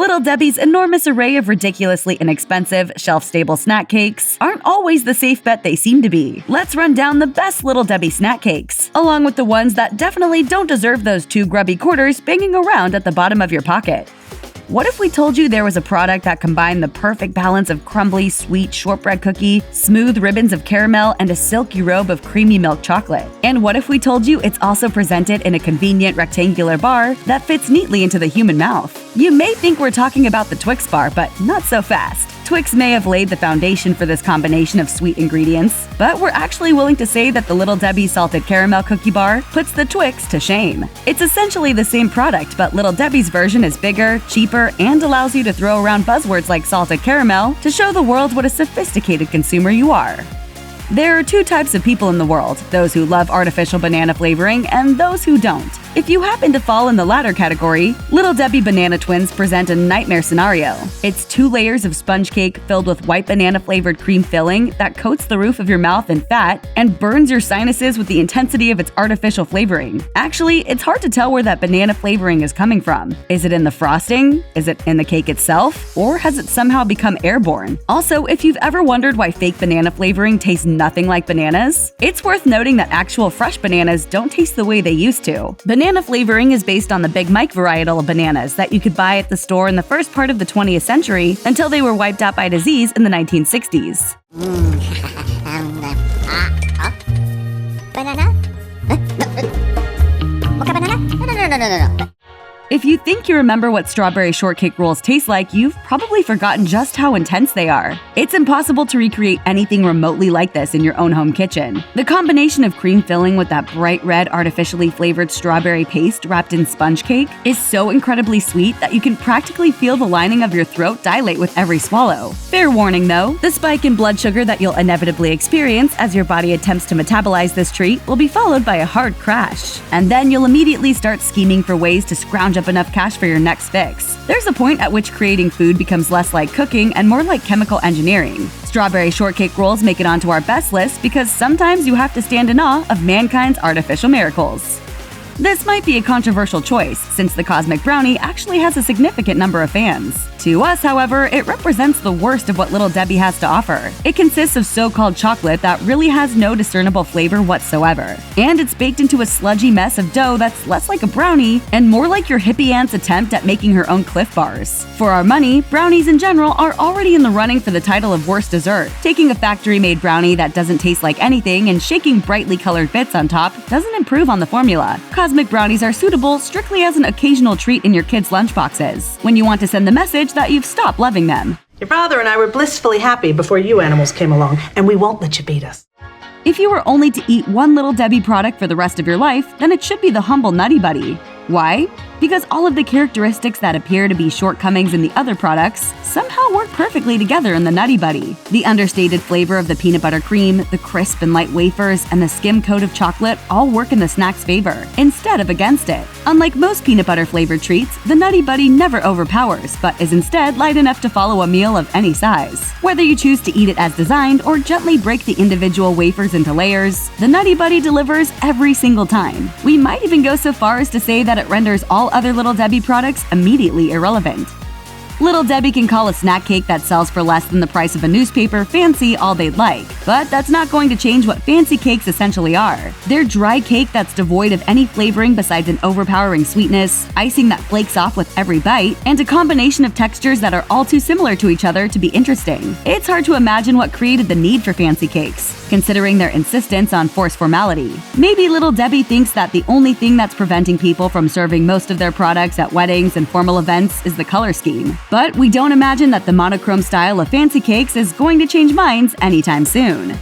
Little Debbie's enormous array of ridiculously inexpensive, shelf-stable snack cakes aren't always the safe bet they seem to be. Let's run down the best Little Debbie snack cakes, along with the ones that definitely don't deserve those 2 grubby quarters banging around at the bottom of your pocket. What if we told you there was a product that combined the perfect balance of crumbly, sweet shortbread cookie, smooth ribbons of caramel, and a silky robe of creamy milk chocolate? And what if we told you it's also presented in a convenient rectangular bar that fits neatly into the human mouth? You may think we're talking about the Twix bar, but not so fast. Twix may have laid the foundation for this combination of sweet ingredients, but we're actually willing to say that the Little Debbie Salted Caramel Cookie Bar puts the Twix to shame. It's essentially the same product, but Little Debbie's version is bigger, cheaper, and allows you to throw around buzzwords like salted caramel to show the world what a sophisticated consumer you are. There are 2 types of people in the world, those who love artificial banana flavoring and those who don't. If you happen to fall in the latter category, Little Debbie Banana Twins present a nightmare scenario. It's 2 layers of sponge cake filled with white banana-flavored cream filling that coats the roof of your mouth in fat and burns your sinuses with the intensity of its artificial flavoring. Actually, it's hard to tell where that banana flavoring is coming from. Is it in the frosting? Is it in the cake itself? Or has it somehow become airborne? Also, if you've ever wondered why fake banana flavoring tastes nothing like bananas, it's worth noting that actual fresh bananas don't taste the way they used to. Banana flavoring is based on the Big Mike varietal of bananas that you could buy at the store in the first part of the 20th century until they were wiped out by disease in the 1960s. Banana? Mocha banana? No. If you think you remember what strawberry shortcake rolls taste like, you've probably forgotten just how intense they are. It's impossible to recreate anything remotely like this in your own home kitchen. The combination of cream filling with that bright red artificially flavored strawberry paste wrapped in sponge cake is so incredibly sweet that you can practically feel the lining of your throat dilate with every swallow. Fair warning though, the spike in blood sugar that you'll inevitably experience as your body attempts to metabolize this treat will be followed by a hard crash. And then you'll immediately start scheming for ways to scrounge up enough cash for your next fix. There's a point at which creating food becomes less like cooking and more like chemical engineering. Strawberry shortcake rolls make it onto our best list because sometimes you have to stand in awe of mankind's artificial miracles. This might be a controversial choice, since the Cosmic Brownie actually has a significant number of fans. To us, however, it represents the worst of what Little Debbie has to offer. It consists of so-called chocolate that really has no discernible flavor whatsoever. And it's baked into a sludgy mess of dough that's less like a brownie and more like your hippie aunt's attempt at making her own Cliff Bars. For our money, brownies in general are already in the running for the title of worst dessert. Taking a factory-made brownie that doesn't taste like anything and shaking brightly colored bits on top doesn't improve on the formula. Cosmic Brownies are suitable strictly as an occasional treat in your kids' lunchboxes, when you want to send the message that you've stopped loving them. Your father and I were blissfully happy before you animals came along, and we won't let you beat us. If you were only to eat one Little Debbie product for the rest of your life, then it should be the humble Nutty Buddy. Why? Because all of the characteristics that appear to be shortcomings in the other products somehow work perfectly together in the Nutty Buddy. The understated flavor of the peanut butter cream, the crisp and light wafers, and the skim coat of chocolate all work in the snack's favor, instead of against it. Unlike most peanut butter flavored treats, the Nutty Buddy never overpowers, but is instead light enough to follow a meal of any size. Whether you choose to eat it as designed or gently break the individual wafers into layers, the Nutty Buddy delivers every single time. We might even go so far as to say that it renders all other Little Debbie products immediately irrelevant. Little Debbie can call a snack cake that sells for less than the price of a newspaper fancy all they'd like, but that's not going to change what fancy cakes essentially are. They're dry cake that's devoid of any flavoring besides an overpowering sweetness, icing that flakes off with every bite, and a combination of textures that are all too similar to each other to be interesting. It's hard to imagine what created the need for fancy cakes, considering their insistence on forced formality. Maybe Little Debbie thinks that the only thing that's preventing people from serving most of their products at weddings and formal events is the color scheme. But we don't imagine that the monochrome style of fancy cakes is going to change minds anytime soon.